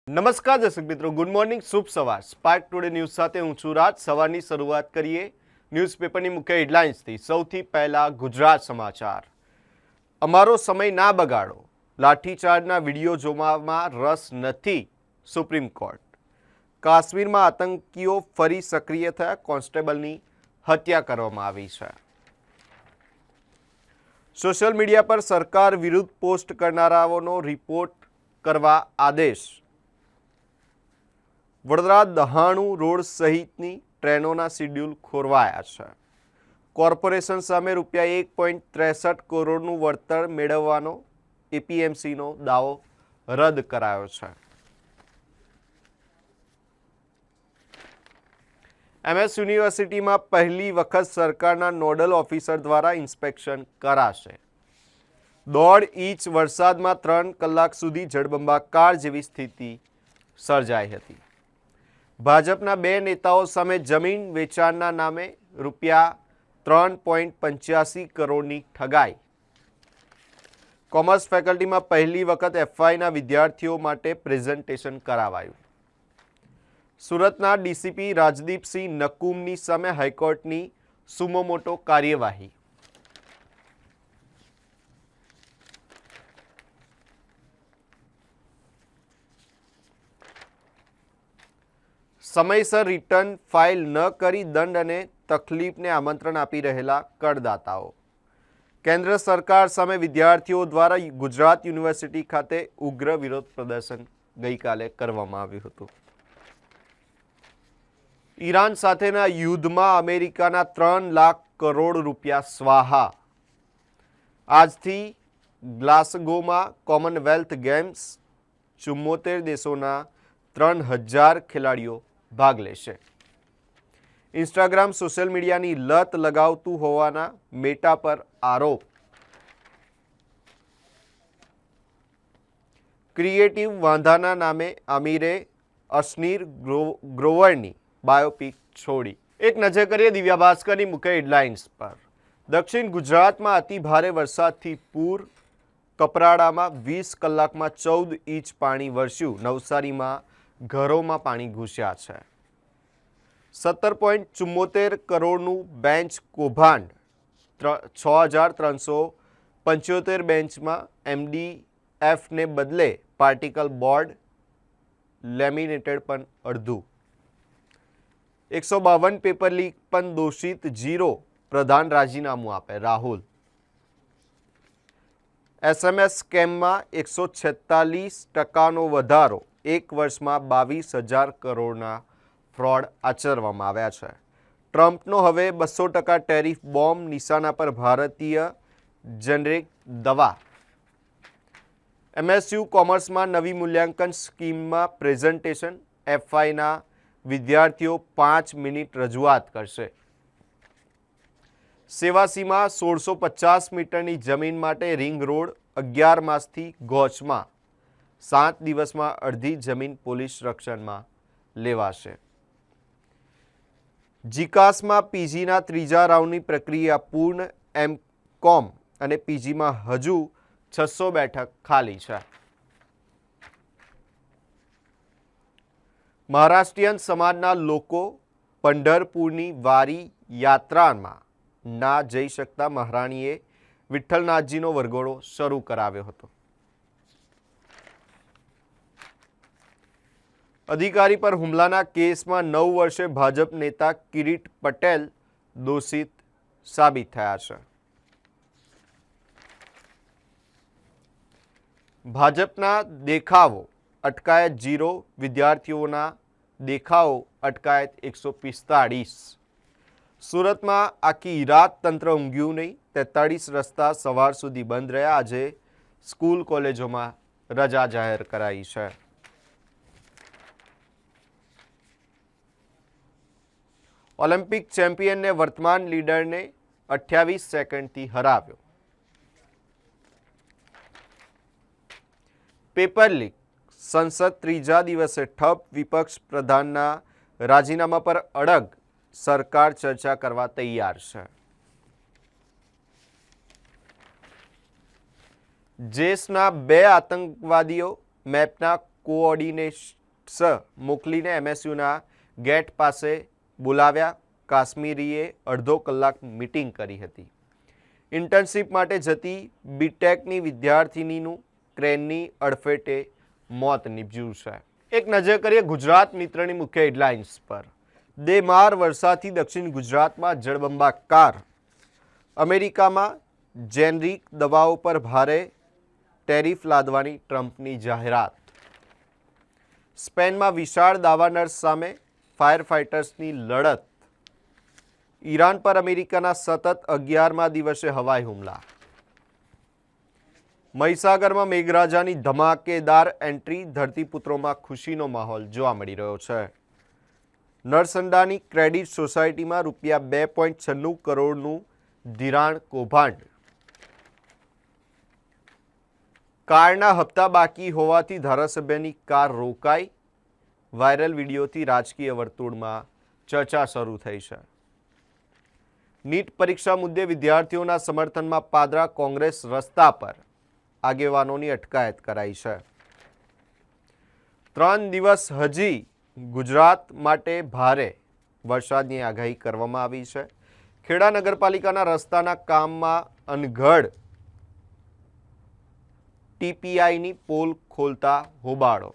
નમસ્કાર દર્શક મિત્રો, ગુડ મોર્નિંગ, શુભ સવાર. સ્પાર્ક ટુડે ન્યૂઝ સાથે હું છું રાજ. સવારની શરૂઆત કરીએ ન્યૂઝપેપરની મુખ્ય હેડલાઇન્સથી. સૌથી પહેલા ગુજરાત સમાચાર. અમારો સમય ના બગાડો, લાઠીચાર્જના વિડીયો જોવામાં રસ નથી, સુપ્રીમ કોર્ટ. કાશ્મીરમાં આતંકીઓ ફરી સક્રિય થયા, કોન્સ્ટેબલની હત્યા કરવામાં આવી છે. સોશિયલ મીડિયા પર સરકાર વિરુદ્ધ પોસ્ટ કરનારાઓનો રિપોર્ટ કરવા આદેશ. વડોદરા દહાણુ રોડ સહિતની ટ્રેનોના શેડ્યુલ ખોરવાયા છે. કોર્પોરેશન સામે ₹1.63 કરોડનું વળતર મેળવવાનો એપીએમસીનો દાવો રદ કરાયો છે. એમએસ યુનિવર્સિટીમાં પહેલી વખત સરકારના નોડલ ઓફિસર દ્વારા ઇન્સ્પેક્શન કરાશે. 1.5 ઇંચ વરસાદમાં 3 કલાક સુધી જળબંબાકાર જેવી સ્થિતિ સર્જાઈ હતી. ભાજપના 2 નેતાઓ સામે જમીન વેચાણના નામે ₹3.85 કરોડની ઠગાઈ. કોમર્સ ફેકલ્ટીમાં પહેલી વખત એફવાયના વિદ્યાર્થીઓ માટે પ્રેઝન્ટેશન કરાવાયું. સુરતના ડીસીપી રાજદીપસિંહ નકુમની સામે હાઈકોર્ટની સુમો મોટો કાર્યવાહી. સમયસર રિટર્ન ફાઇલ ન કરી દંડ અને તકલીફને આમંત્રણ આપી રહેલા કરદાતાઓ. કેન્દ્ર સરકાર સામે વિદ્યાર્થીઓ દ્વારા ગુજરાત યુનિવર્સિટી ખાતે ઉગ્ર વિરોધ પ્રદર્શન ગઈકાલે કરવામાં આવ્યું હતું. ઈરાન સાથેના યુદ્ધમાં અમેરિકાના 3 લાખ કરોડ રૂપિયા સ્વાહા. આજથી ગ્લાસગોમાં કોમનવેલ્થ ગેમ્સ 74 દેશોના 3000 ખેલાડીઓ ભાગ લેશે. ઇન્સ્ટાગ્રામ સોશિયલ મીડિયાની લત લગાવતું હોવાના મેટા પર આરોપ. ક્રિએટિવ વાંધાના નામે આમિરે અશનીર ગ્રોવરની બાયોપિક છોડી. એક નજર કરીએ દિવ્યા ભાસ્કરની મુખ્ય હેડલાઇન્સ પર. દક્ષિણ ગુજરાતમાં અતિ ભારે વરસાદથી પૂર. કપરાડામાં 20 કલાકમાં 14 ઇંચ પાણી વરસ્યું. નવસારીમાં ઘરોમાં પાણી ઘૂસ્યા છે. 17.74 કરોડનું બેન્ચ કૌભાંડ. 6375 બેન્ચમાં એમડીએફને બદલે પાર્ટિકલ બોર્ડ લેમિનેટેડ પણ અડધું. 152 પેપર લીક પણ દોષિત 0. પ્રધાન રાજીનામું આપે, રાહુલ. એસએમએસ સ્કેમમાં 146% વધારો. 1 વર્ષમાં 22,000 કરોડના ફ્રોડ આચરવામાં આવ્યા છે. ટ્રમ્પનો હવે 200% ટેરિફ બોમ્બ નિશાના પર ભારતીય જેનેરિક દવા. એમએસયુ કોમર્સમાં નવી મૂલ્યાંકન સ્કીમમાં પ્રેઝન્ટેશન. એફવાયના વિદ્યાર્થીઓ 5 મિનિટ રજૂઆત કરશે. સેવાસીમાં 1650 મીટરની જમીન માટે રિંગ રોડ 11 માસથી ગોચમાં. 7 દિવસમાં અડધી જમીન પોલીસ રક્ષણમાં લેવાશે. જીકાસમાં પીજીના 3જા રાઉન્ડની પ્રક્રિયા પૂર્ણ. એમકોમ અને પીજીમાં હજુ 600 બેઠક ખાલી છે. મહારાષ્ટ્રીયન સમાજના લોકો પંઢરપુરની વારી યાત્રામાં ના જઈ શકતા મહારાણીએ વિઠ્ઠલનાથજીનો વરઘોડો શરૂ કરાવ્યો હતો. અધિકારી પર હુમલાના કેસમાં 9 વર્ષે ભાજપ નેતા કિરીટ પટેલ દોષિત સાબિત થયા છે. ભાજપના દેખાવો અટકાયત 0. વિદ્યાર્થીઓના દેખાવો અટકાયત 145. સુરતમાં આખી રાત તંત્ર ઊંઘ્યું નહીં. 43 રસ્તા સવાર સુધી બંધ રહ્યા. આજે સ્કૂલ કોલેજોમાં રજા જાહેર કરાઈ છે. ઓલિમ્પિક ચેમ્પિયનને વર્તમાન લીડરને 28 સેકન્ડથી હરાવ્યો. Paper leak. સંસદ 3જા દિવસે ઠપ. વિપક્ષ પ્રધાનના રાજીનામા પર અડગ. સરકાર ચર્ચા કરવા તૈયાર છે. જેસના 2 આતંકવાદીઓ મેપના કોઓર્ડિનેશન ગિફ્ટ્સ મોકલીને એમએસયુના ગેટ પાસે બોલાવ્યા. કાશ્મીરીએ અડધો કલાક મીટિંગ કરી હતી. ઇન્ટર્નશીપ માટે જતી બીટેકની વિદ્યાર્થિનીનું ક્રેનની અડફેટે મોત નીપજ્યું છે. એક નજર કરીએ ગુજરાત મિત્રની મુખ્ય હેડલાઇન્સ પર. બેમાર વરસાદથી દક્ષિણ ગુજરાતમાં જળબંબાકાર. અમેરિકામાં જેનરિક દવાઓ પર ભારે ટેરિફ લાદવાની ટ્રમ્પની જાહેરાત. સ્પેનમાં વિશાળ દાવાનળ સામે ફાયર ફાઇટર્સની લડત. ઈરાન પર અમેરિકાના સતત 11મા દિવસે હવાઈ હુમલા. મહીસાગરમાં મેઘરાજાની ધમાકેદાર એન્ટ્રી. ધરતીપુત્રોમાં ખુશીનો માહોલ જોવા મળી રહ્યો છે. નરસંડાની ક્રેડિટ સોસાયટીમાં ₹2.96 કરોડનું ધિરાણ કૌભાંડ. કારના હપ્તા બાકી હોવાથી ધારાસભ્યની કાર રોકાઈ. વાયરલ વિડીયોથી રાજકીય વર્તુળમાં ચર્ચા શરૂ થઈ છે. નીટ પરીક્ષા મુદ્દે વિદ્યાર્થીઓના સમર્થનમાં પાદરા કોંગ્રેસ રસ્તા પર. આગેવાનોની અટકાયત કરાઈ છે. 3 દિવસ હજી ગુજરાત માટે ભારે વરસાદની આગાહી કરવામાં આવી છે. ખેડા નગરપાલિકાના રસ્તાના કામમાં અનઘડ. ટીપીઆઈની પોલ ખોલતા હોબાળો.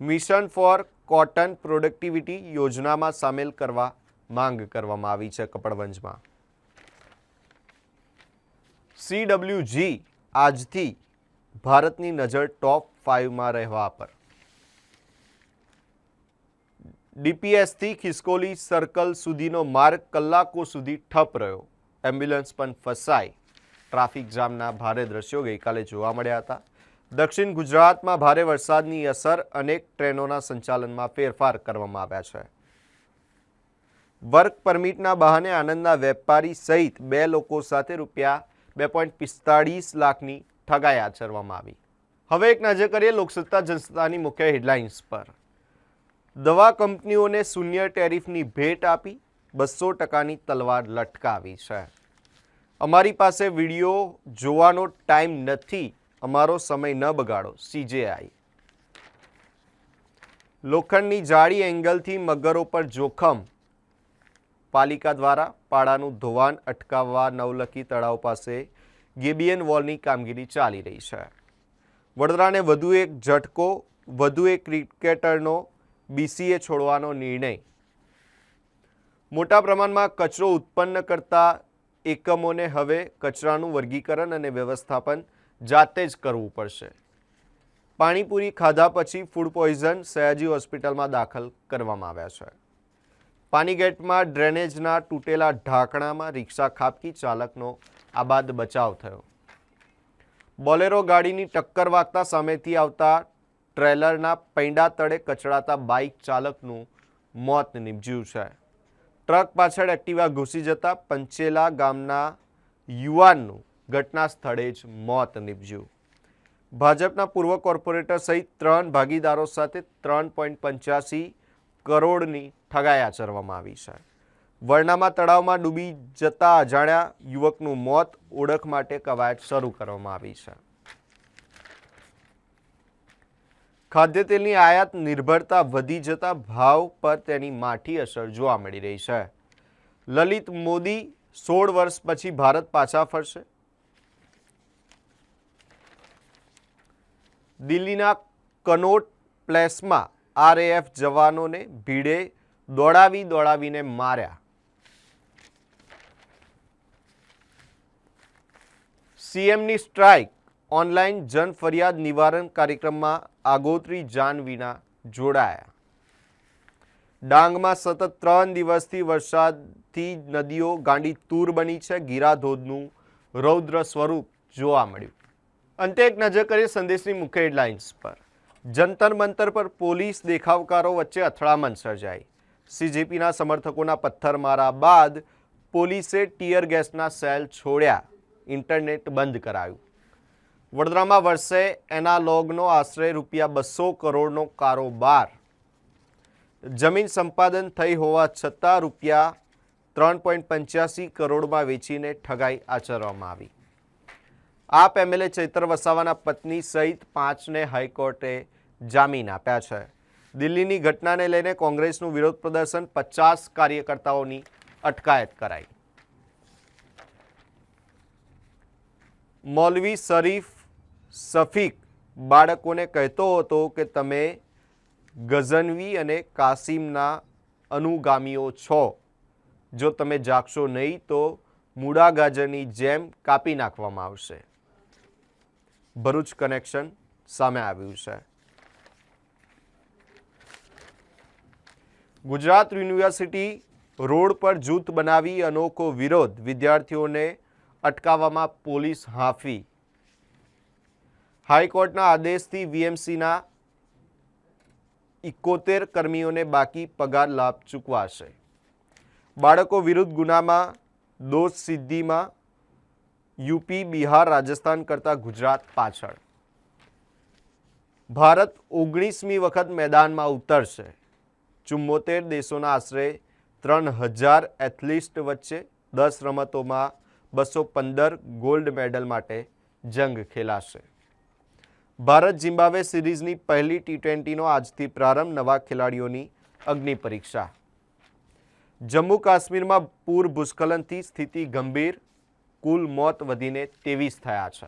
મિશન ફોર કોટન પ્રોડક્ટિવિટી યોજનામાં સામેલ કરવા માંગ કરવામાં આવી છે. કપડવંજમાં CWG આજથી ભારતની નજર ટોપ 5માં રહેવા પર. ડીપીએસથી ખિસકોલી સર્કલ સુધીનો માર્ગ કલાકો સુધી ઠપ રહ્યો. એમ્બ્યુલન્સ પણ ફસાઈ. ટ્રાફિક જામના ભારે દ્રશ્યો ગઈકાલે જોવા મળ્યા હતા. દક્ષિણ ગુજરાતમાં ભારે વરસાદની અસર. અનેક ટ્રેનોના સંચાલનમાં ફેરફાર કરવામાં આવ્યા છે. વર્ક પરમિટના બહાને આનંદના વેપારી સહિત 2 લોકો સાથે ₹2.45 લાખની ઠગાઈ આચરવામાં આવી. હવે એક નજર કરીએ લોકસત્તા જનસત્તાની મુખ્ય હેડલાઇન્સ પર. દવા કંપનીઓને શૂન્ય ટેરિફની ભેટ આપી. 200%ની તલવાર લટકાવી છે. અમારી પાસે વિડીયો જોવાનો ટાઈમ નથી. અમારો સમય ન બગાડો. CJI. લોખંડની જાળી એંગલથી મગરો પર જોખમ. પાલિકા દ્વારા પાડાનું ધોવાણ અટકાવવા નવલખી તળાવ પાસે ગેબિયન વોલની કામગીરી ચાલી રહી છે. વડોદરાને વધુ એક ઝટકો. વધુ એક ક્રિકેટરનો BCA છોડવાનો નિર્ણય. મોટા પ્રમાણમાં કચરો ઉત્પન્ન કરતા એકમોને હવે કચરાનું વર્ગીકરણ અને વ્યવસ્થાપન જાતે જ કરવું પડશે. પાણીપુરી ખાધા પછી ફૂડ પોઈઝન. સયાજી હોસ્પિટલમાં દાખલ કરવામાં આવ્યા છે. પાનીગેટમાં ડ્રેનેજના તૂટેલા ઢાંકણામાં રિક્ષા ખાબકી. ચાલકનો આબાદ બચાવ થયો. બોલેરો ગાડીની ટક્કર વાગતા સામેથી આવતા ટ્રેલરના પૈંડા તળે કચડાતા બાઇક ચાલકનું મોત નીપજ્યું છે. ટ્રક પાછળ એક્ટિવા ઘૂસી જતા પંચેલા ગામના યુવાનનું ઘટના સ્થળે જ મોત નીપજ્યું. ભાજપના પૂર્વ કોર્પોરેટર સહિત 3 ભાગીદારો સાથે 3.85 કરોડની ઠગાઈ આચરવામાં આવી છે. વરણામાં તળાવમાં ડૂબી જતા અજાણ્યા યુવકનું મોત. ઓળખ માટે કવાયત શરૂ કરવામાં આવી છે. ખાદ્ય તેલની આયાત નિર્ભરતા વધી જતા ભાવ પર તેની માઠી અસર જોવા મળી રહી છે. લલિત મોદી 16 વર્ષ પછી ભારત પાછા ફરશે. દિલ્હીના કનોટ પ્લેસમાં RAF જવાનોને ભીડે દોડાવીને માર્યા. CMની સ્ટ્રાઇક. ઓનલાઈન જન ફરિયાદ નિવારણ કાર્યક્રમમાં આગોતરી જાન વિના જોડાયા. ડાંગમાં સતત 3 દિવસથી વરસાદથી નદીઓ ગાંડી તૂર બની છે. ગીરાધોધનું રૌદ્ર સ્વરૂપ જોવા મળ્યું. અંતે એક નજર કરીએ સંદેશની મુખ્ય હેડલાઇન્સ પર. જંતર મંતર પર પોલીસ દેખાવકારો વચ્ચે અથડામણ સર્જાઈ. CJPના સમર્થકોના પથ્થરમારા બાદ પોલીસે ટીયર ગેસના સેલ છોડ્યા. ઇન્ટરનેટ બંધ કરાયું. વડોદરામાં વર્ષે એનાલોગનો આશરે ₹200 કરોડનો કારોબાર. જમીન સંપાદન થઈ હોવા છતાં ₹3.85 કરોડમાં વેચીને ઠગાઈ આચરવામાં આવી. આપ MLA ચૈતર વસાવાના પત્ની સહિત 5ને હાઈકોર્ટે જામીન આપ્યા છે. દિલ્હીની ઘટનાને લઈને કોંગ્રેસનું વિરોધ પ્રદર્શન, 50 કાર્યકર્તાઓની અટકાયત કરાઈ. મૌલવી શરીફ શફીક બાળકોને કહેતો હતો કે તમે ગઝનવી અને કાસિમના અનુગામીઓ છો. જો તમે જાગશો નહીં તો મૂળા ગાજરની જેમ કાપી નાખવામાં આવશે. ભરૂચ કનેક્શન સામે આવ્યું છે. ગુજરાત યુનિવર્સિટી રોડ પર જૂથ બનાવી અનોખો વિરોધ, વિદ્યાર્થીઓને અટકાવવામાં પોલીસ હાંફી. હાઈકોર્ટના આદેશથી વીએમસીના 71 કર્મીઓને બાકી પગાર લાભ ચૂકવાશે. બાળકો વિરુદ્ધ ગુનામાં દોષ સિદ્ધિમાં યુપી, બિહાર, રાજસ્થાન કરતાં ગુજરાત પાછળ. ભારત 19મી વખત મેદાનમાં ઉતરશે. 74 દેશોના આશરે 3000 એથ્લીટ વચ્ચે 10 રમતોમાં 215 ગોલ્ડ મેડલ માટે જંગ ખેલાશે. ભારત ઝિમ્બાબ્વે સિરીઝની પહેલી T20નો આજથી પ્રારંભ, નવા ખેલાડીઓની અગ્નિ પરીક્ષા. જમ્મુ કાશ્મીરમાં પૂર ભૂસ્ખલનથી સ્થિતિ ગંભીર, કુલ મોત વધીને 23 થયા છે.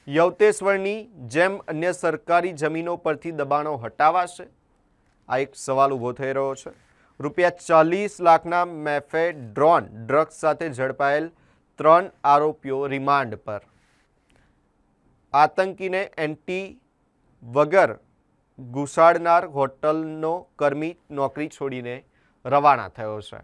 યવતેશ્વરની જેમ અન્ય સરકારી જમીનો પરથી દબાણો હટાવાશે? આ એક સવાલ ઊભો થઈ રહ્યો છે. ₹40 લાખના મેફેડ્રોન ડ્રગ્સ સાથે ઝડપાયેલ 3 આરોપીઓ રિમાન્ડ પર. આતંકીને એન્ટી વગર ઘુસાડનાર હોટલનો કર્મી નોકરી છોડીને રવાના થયો છે.